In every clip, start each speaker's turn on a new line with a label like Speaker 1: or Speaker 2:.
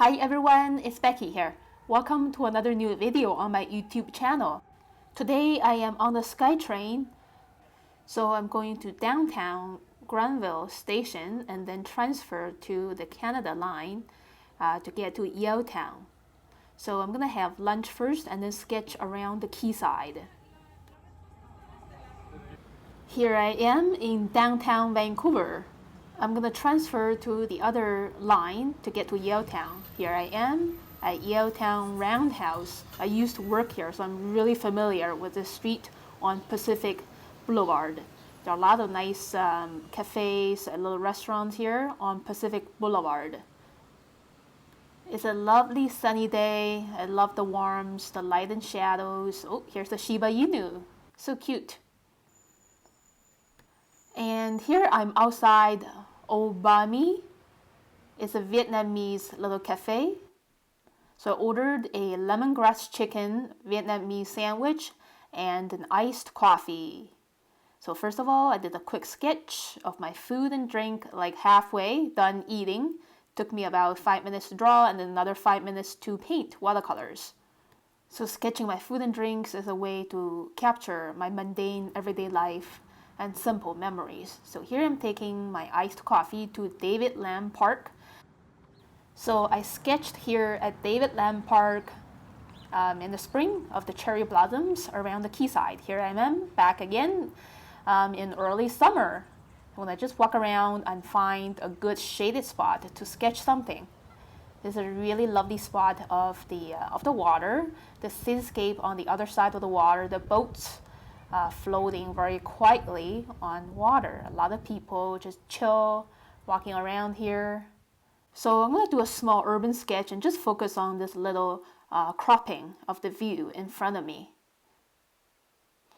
Speaker 1: Hi everyone, it's Becky here. Welcome to another new video on my YouTube channel. Today I am on the SkyTrain, so I'm going to downtown Granville station and then transfer to the Canada line to get to Yaletown. So I'm gonna have lunch first and then sketch around the quayside. Here I am in downtown Vancouver. I'm gonna transfer to the other line to get to Yaletown. Here I am at Yaletown Roundhouse. I used to work here, so I'm really familiar with the street on Pacific Boulevard. There are a lot of nice cafes and little restaurants here on Pacific Boulevard. It's a lovely sunny day. I love the warmth, the light and shadows. Oh, here's the Shiba Inu. So cute. And here I'm outside Obami. It's a Vietnamese little cafe. So I ordered a lemongrass chicken Vietnamese sandwich and an iced coffee. So first of all, I did a quick sketch of my food and drink, like halfway done eating. Took me about 5 minutes to draw and then another 5 minutes to paint watercolors. So sketching my food and drinks is a way to capture my mundane everyday life and simple memories. So here I'm taking my iced coffee to David Lam Park. So I sketched here at David Lam Park in the spring of the cherry blossoms around the quayside. Here I am back again in early summer when I just walk around and find a good shaded spot to sketch something. This is a really lovely spot of the water, the cityscape on the other side of the water, the boats floating very quietly on water. A lot of people just chill, walking around here. So I'm going to do a small urban sketch and just focus on this little cropping of the view in front of me.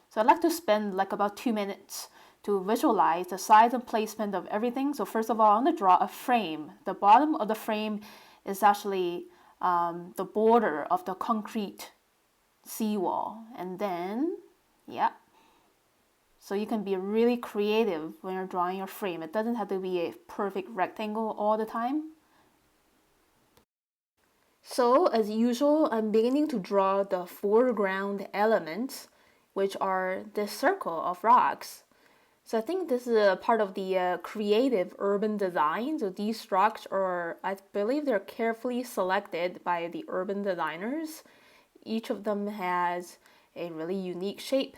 Speaker 1: So I'd like to spend like about 2 minutes to visualize the size and placement of everything. So first of all, I'm going to draw a frame. The bottom of the frame is actually the border of the concrete seawall. And then, yeah. So you can be really creative when you're drawing your frame. It doesn't have to be a perfect rectangle all the time. So as usual, I'm beginning to draw the foreground elements, which are this circle of rocks. So I think this is a part of the creative urban design. So these rocks are, I believe they're carefully selected by the urban designers. Each of them has a really unique shape.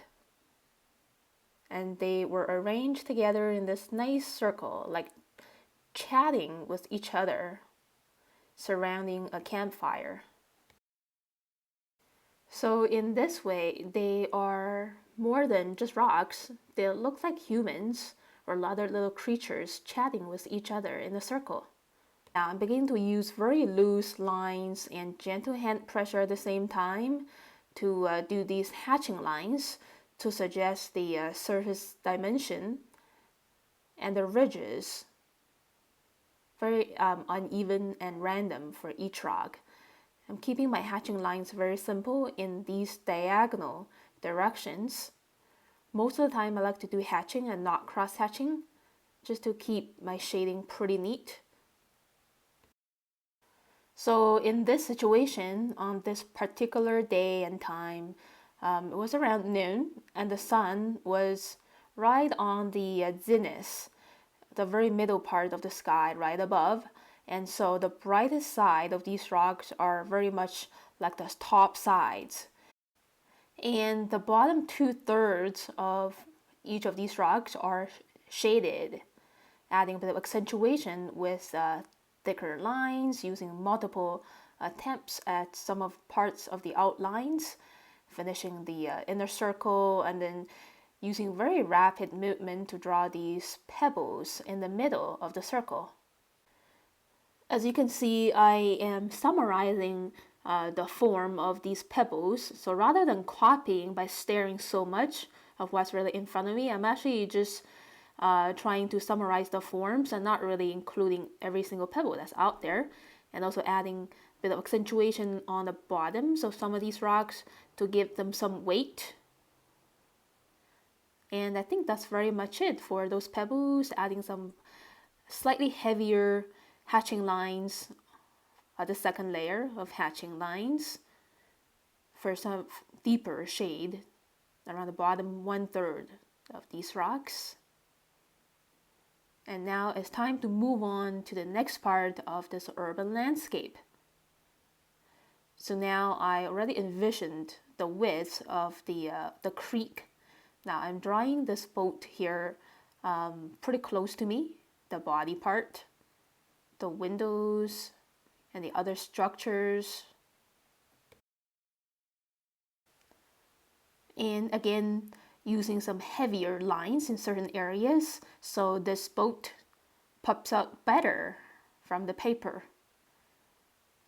Speaker 1: And they were arranged together in this nice circle, like chatting with each other, surrounding a campfire. So in this way, they are more than just rocks. They look like humans or other little creatures chatting with each other in a circle. Now I'm beginning to use very loose lines and gentle hand pressure at the same time to do these hatching lines to suggest the surface dimension and the ridges, very uneven and random for each rock. I'm keeping my hatching lines very simple in these diagonal directions. Most of the time I like to do hatching and not cross hatching, just to keep my shading pretty neat. So in this situation, on this particular day and time, it was around noon and the sun was right on the zenith, the very middle part of the sky right above. And so the brightest side of these rocks are very much like the top sides. And the bottom 2/3 of each of these rocks are shaded, adding a bit of accentuation with thicker lines, using multiple attempts at some of parts of the outlines, finishing the inner circle, and then using very rapid movement to draw these pebbles in the middle of the circle. As you can see, I am summarizing the form of these pebbles. So rather than copying by staring so much of what's really in front of me, I'm actually just trying to summarize the forms and not really including every single pebble that's out there, and also adding a bit of accentuation on the bottoms of some of these rocks to give them some weight. And I think that's very much it for those pebbles, adding some slightly heavier hatching lines the second layer of hatching lines for some deeper shade around the bottom 1/3 of these rocks. And now it's time to move on to the next part of this urban landscape. So now I already envisioned the width of the creek. Now I'm drawing this boat here pretty close to me, the body part, the windows, and the other structures. And again, using some heavier lines in certain areas so this boat pops out better from the paper.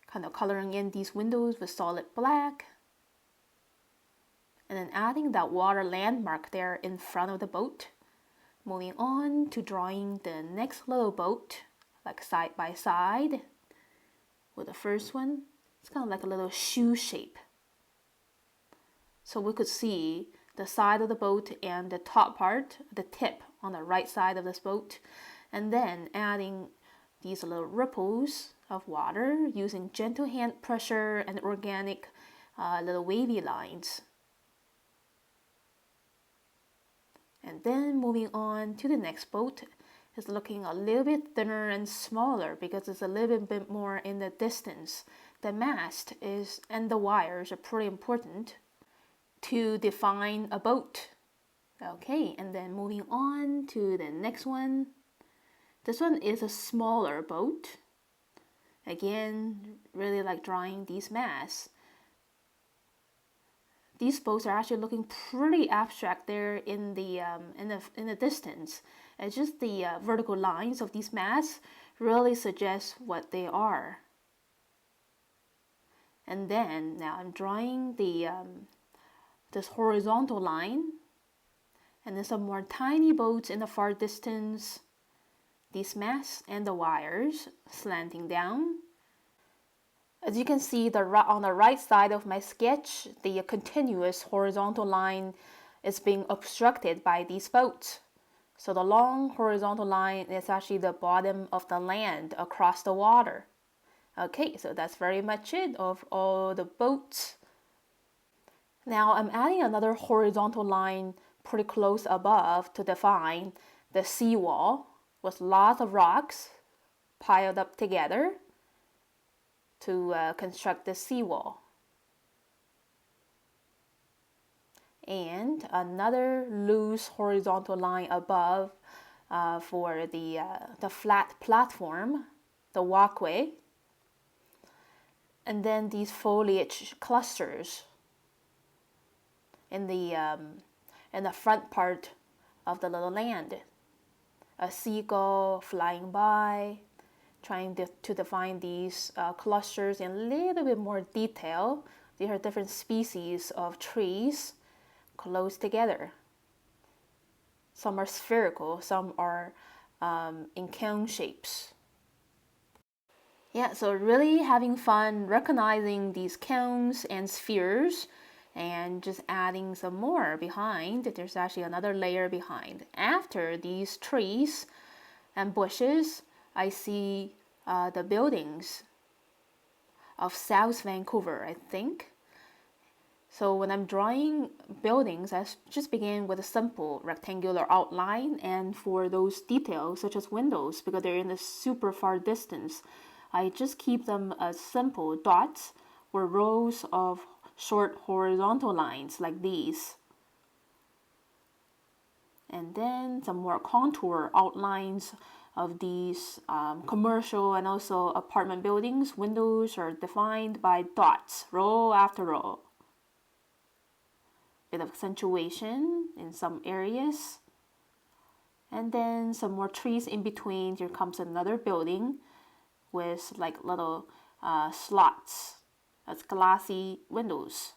Speaker 1: Kind of coloring in these windows with solid black. And then adding that water landmark there in front of the boat. Moving on to drawing the next little boat, like side by side with the first one. It's kind of like a little shoe shape. So we could see the side of the boat and the top part, the tip on the right side of this boat, and then adding these little ripples of water using gentle hand pressure and organic little wavy lines. And then moving on to the next boat is looking a little bit thinner and smaller because it's a little bit more in the distance. The mast is and the wires are pretty important to define a boat. Okay, and then moving on to the next one. This one is a smaller boat. Again, really like drawing these masts. These boats are actually looking pretty abstract there in the distance. It's just the vertical lines of these masts really suggest what they are. And then now I'm drawing this horizontal line, and then some more tiny boats in the far distance. These masts and the wires slanting down. As you can see, on the right side of my sketch, the continuous horizontal line is being obstructed by these boats. So the long horizontal line is actually the bottom of the land across the water. Okay, so that's very much it of all the boats. Now I'm adding another horizontal line pretty close above to define the seawall with lots of rocks piled up together to construct the seawall. And another loose horizontal line above for the flat platform, the walkway. And then these foliage clusters in the front part of the little land. A seagull flying by, trying to define these clusters in a little bit more detail. These are different species of trees close together. Some are spherical, some are in cone shapes. Yeah, so really having fun recognizing these cones and spheres and just adding some more behind. There's actually another layer behind. After these trees and bushes, I see the buildings of South Vancouver, I think. So when I'm drawing buildings, I just begin with a simple rectangular outline, and for those details such as windows, because they're in a super far distance, I just keep them as simple dots or rows of short horizontal lines like these. And then some more contour outlines of these commercial and also apartment buildings. Windows are defined by dots, row after row. Bit of accentuation in some areas. And then some more trees in between. Here comes another building with like little slots. That's glassy windows.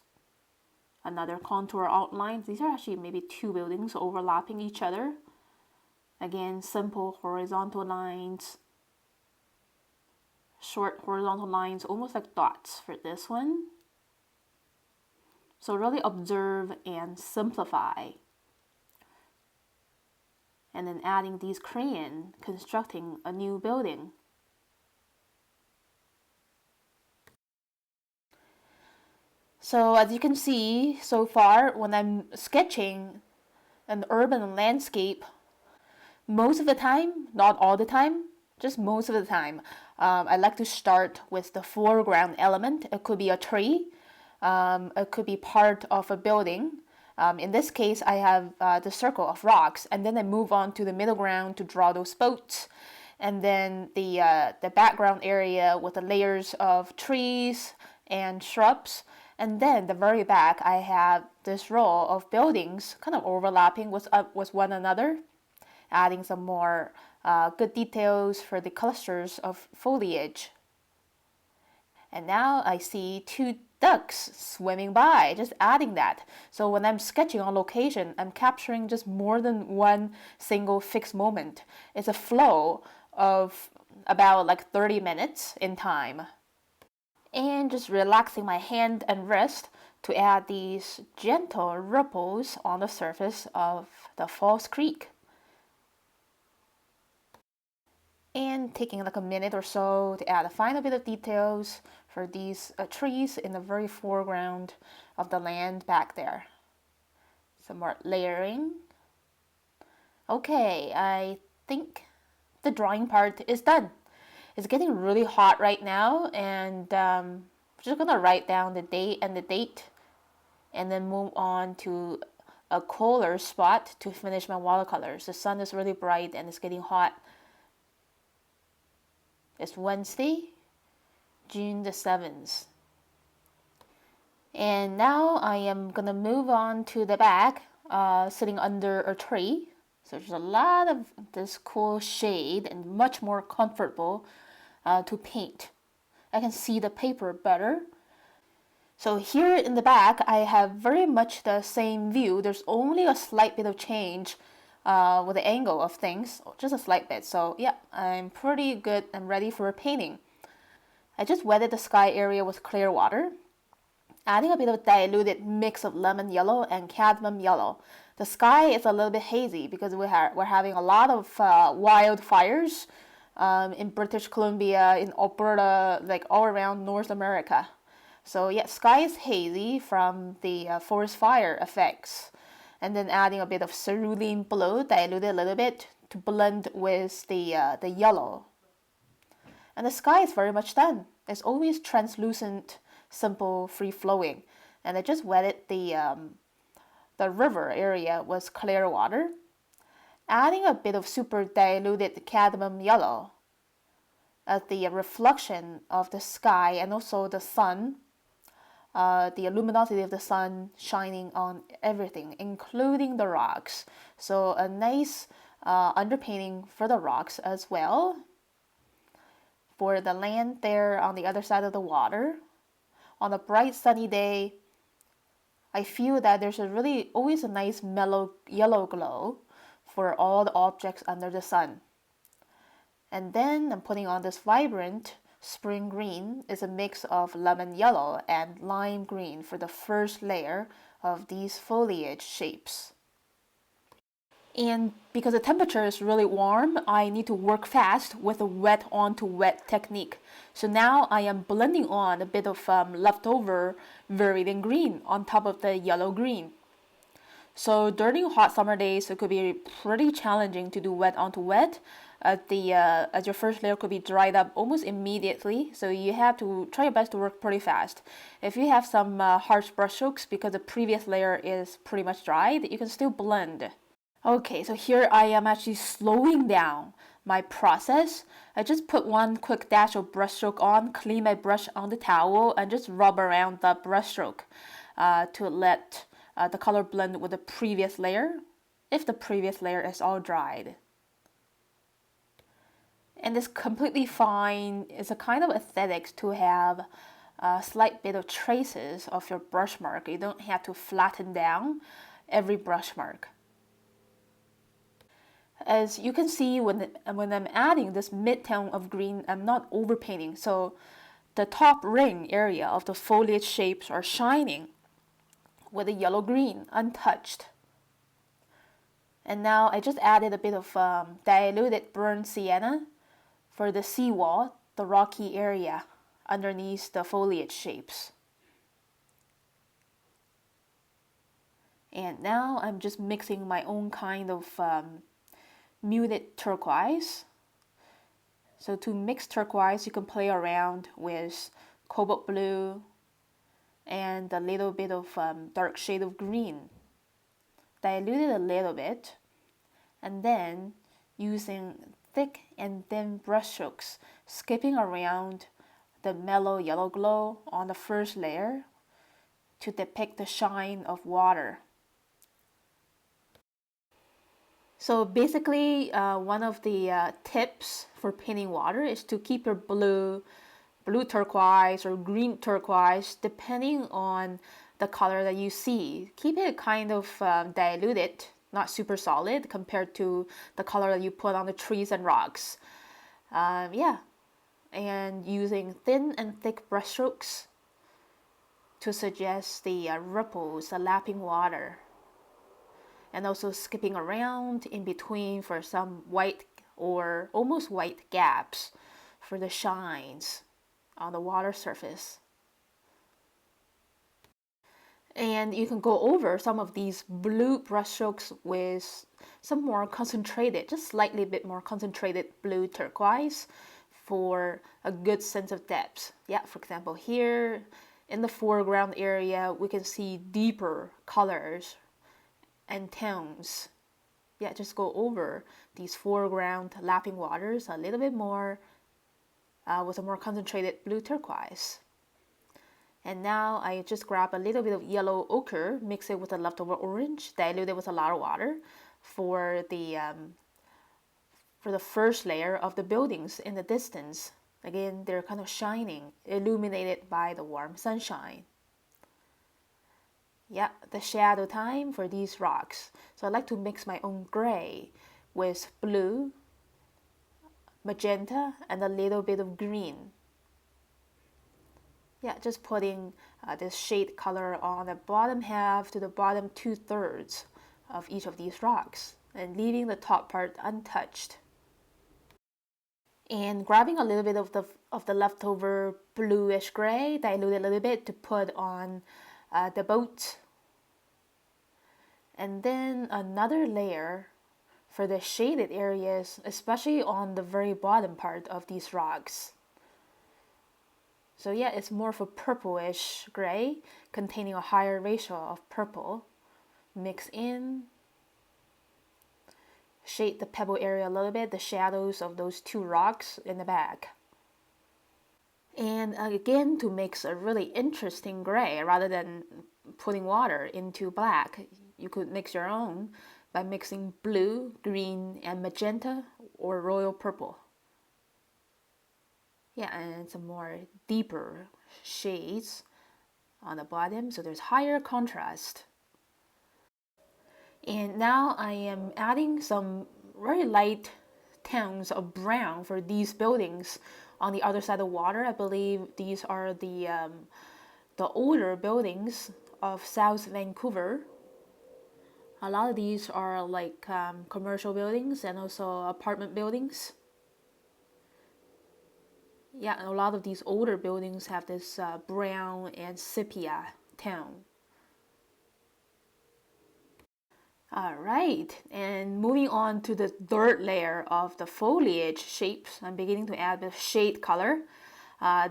Speaker 1: Another contour outline. These are actually maybe two buildings overlapping each other. Again, simple horizontal lines. Short horizontal lines, almost like dots for this one. So really observe and simplify. And then adding these crayon, constructing a new building. So as you can see so far, when I'm sketching an urban landscape, most of the time, not all the time, just most of the time, I like to start with the foreground element. It could be a tree, it could be part of a building. In this case, I have the circle of rocks, and then I move on to the middle ground to draw those boats, and then the background area with the layers of trees and shrubs. And then the very back, I have this row of buildings kind of overlapping with one another, adding some more good details for the clusters of foliage. And now I see two ducks swimming by, just adding that. So when I'm sketching on location, I'm capturing just more than one single fixed moment. It's a flow of about like 30 minutes in time. And just relaxing my hand and wrist to add these gentle ripples on the surface of the Falls Creek. And taking like a minute or so to add a final bit of details for these trees in the very foreground of the land back there. Some more layering. Okay, I think the drawing part is done. It's getting really hot right now, and I'm just gonna write down the date and then move on to a cooler spot to finish my watercolors. The sun is really bright and it's getting hot. It's Wednesday, June the 7th. And now I am gonna move on to the back, sitting under a tree. So there's a lot of this cool shade and much more comfortable to paint. I can see the paper better. So here in the back, I have very much the same view. There's only a slight bit of change with the angle of things, just a slight bit. So yeah, I'm pretty good and ready for painting. I just wetted the sky area with clear water, adding a bit of diluted mix of lemon yellow and cadmium yellow. The sky is a little bit hazy because we're having a lot of wildfires in British Columbia, in Alberta, like all around North America. So yeah, sky is hazy from the forest fire effects. And then adding a bit of cerulean blue, diluted a little bit to blend with the yellow. And the sky is very much done. It's always translucent, simple, free-flowing. And I just wetted the river area with clear water, adding a bit of super diluted cadmium yellow as the reflection of the sky and also the sun, the luminosity of the sun shining on everything, including the rocks. So a nice underpainting for the rocks as well. For the land there on the other side of the water, on a bright sunny day, I feel that there's always a nice mellow yellow glow for all the objects under the sun. And then I'm putting on this vibrant spring green. Is a mix of lemon yellow and lime green for the first layer of these foliage shapes. And because the temperature is really warm, I need to work fast with a wet on to wet technique. So now I am blending on a bit of leftover viridian green on top of the yellow green. So during hot summer days, it could be pretty challenging to do wet onto wet. As your first layer could be dried up almost immediately, so you have to try your best to work pretty fast. If you have some harsh brush strokes because the previous layer is pretty much dried, you can still blend. Okay, so here I am actually slowing down my process. I just put one quick dash of brushstroke on, clean my brush on the towel, and just rub around the brushstroke to let the color blend with the previous layer, if the previous layer is all dried. And it's completely fine. It's a kind of aesthetics to have a slight bit of traces of your brush mark. You don't have to flatten down every brush mark. As you can see, when I'm adding this mid-tone of green, I'm not overpainting. So the top ring area of the foliage shapes are shining with the yellow-green, untouched. And now I just added a bit of diluted burnt sienna for the seawall, the rocky area underneath the foliage shapes. And now I'm just mixing my own kind of muted turquoise. So to mix turquoise, you can play around with cobalt blue and a little bit of dark shade of green. Dilute it a little bit, and then using thick and thin brushstrokes, skipping around the mellow yellow glow on the first layer to depict the shine of water. So basically, one of the tips for painting water is to keep your blue turquoise or green turquoise, depending on the color that you see. Keep it kind of diluted, not super solid compared to the color that you put on the trees and rocks. Yeah, and using thin and thick brushstrokes to suggest the ripples, the lapping water. And also skipping around in between for some white or almost white gaps for the shines on the water surface. And you can go over some of these blue brushstrokes with some more concentrated, just slightly bit more concentrated blue turquoise for a good sense of depth. Yeah, for example, here in the foreground area, we can see deeper colors and tones. Yeah, just go over these foreground lapping waters a little bit more with a more concentrated blue turquoise. And now I just grab a little bit of yellow ochre, mix it with a leftover orange, dilute it with a lot of water for the first layer of the buildings in the distance. Again, they're kind of shining, illuminated by the warm sunshine. Yeah, the shadow time for these rocks. So I like to mix my own gray with blue, magenta, and a little bit of green. Yeah, just putting this shade color on the bottom half to the bottom 2/3 of each of these rocks and leaving the top part untouched. And grabbing a little bit of the leftover bluish gray, dilute it a little bit to put on the boat. And then another layer for the shaded areas, especially on the very bottom part of these rocks. So yeah, it's more of a purplish gray containing a higher ratio of purple. Mix in, shade the pebble area a little bit, the shadows of those two rocks in the back. And again, to make a really interesting gray, rather than putting water into black, you could mix your own by mixing blue, green, and magenta or royal purple. Yeah, and some more deeper shades on the bottom, so there's higher contrast. And now I am adding some very light tones of brown for these buildings on the other side of the water. I believe these are the older buildings of South Vancouver. A lot of these are like commercial buildings and also apartment buildings. Yeah, and a lot of these older buildings have this brown and sepia tone. All right, and moving on to the third layer of the foliage shapes, I'm beginning to add the shade color.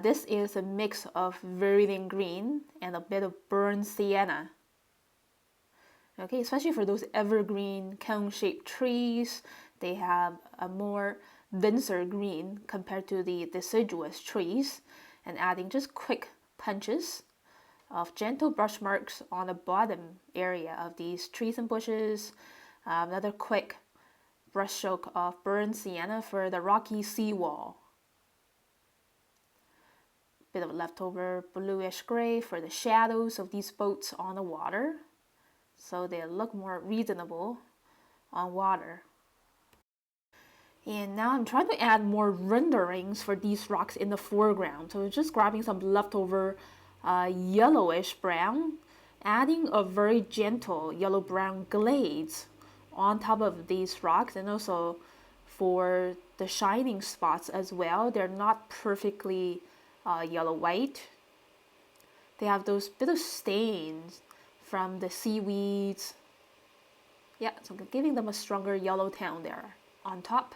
Speaker 1: This is a mix of vermilion green and a bit of burnt sienna. Okay, especially for those evergreen cone-shaped trees, they have a more denser green compared to the deciduous trees, and adding just quick punches of gentle brush marks on the bottom area of these trees and bushes. Another quick brush stroke of burnt sienna for the rocky seawall. Bit of leftover bluish gray for the shadows of these boats on the water, so they look more reasonable on water. And now I'm trying to add more renderings for these rocks in the foreground. So just grabbing some leftover yellowish brown, adding a very gentle yellow-brown glaze on top of these rocks, and also for the shining spots as well. They're not perfectly yellow-white. They have those bit of stains from the seaweeds. Yeah, so giving them a stronger yellow tone there on top.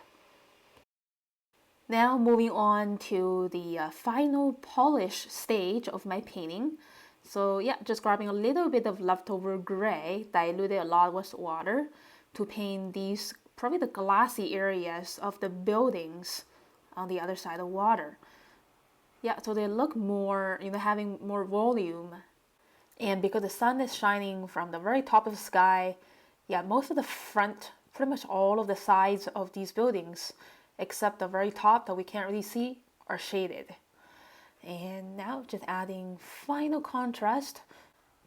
Speaker 1: Now moving on to the final polish stage of my painting. So yeah, just grabbing a little bit of leftover gray, diluted a lot with water to paint these, probably the glassy areas of the buildings on the other side of water. Yeah, so they look more, having more volume. And because the sun is shining from the very top of the sky, yeah, most of the front, pretty much all of the sides of these buildings, except the very top that we can't really see, are shaded. And now just adding final contrast,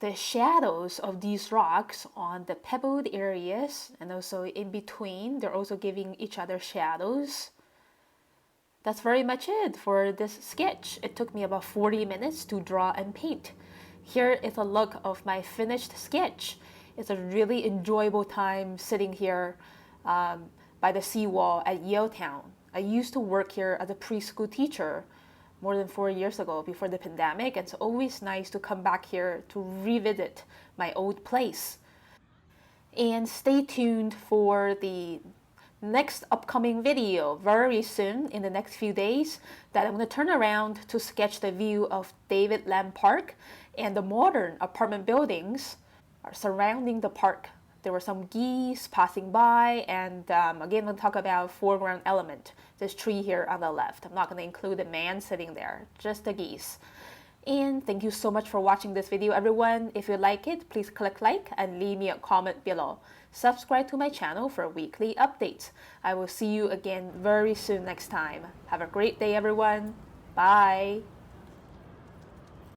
Speaker 1: the shadows of these rocks on the pebbled areas and also in between, they're also giving each other shadows. That's very much it for this sketch. It took me about 40 minutes to draw and paint. Here is a look of my finished sketch. It's a really enjoyable time sitting here by the seawall at Yaletown. I used to work here as a preschool teacher more than 4 years ago before the pandemic. It's always nice to come back here to revisit my old place. And stay tuned for the next upcoming video very soon in the next few days that I'm going to turn around to sketch the view of David Lam Park and the modern apartment buildings surrounding the park. There were some geese passing by, and again, we'll talk about foreground element, this tree here on the left. I'm not going to include the man sitting there, just the geese. And thank you so much for watching this video, everyone. If you like it, please click like and leave me a comment below. Subscribe to my channel for weekly updates. I will see you again very soon next time. Have a great day, everyone. Bye.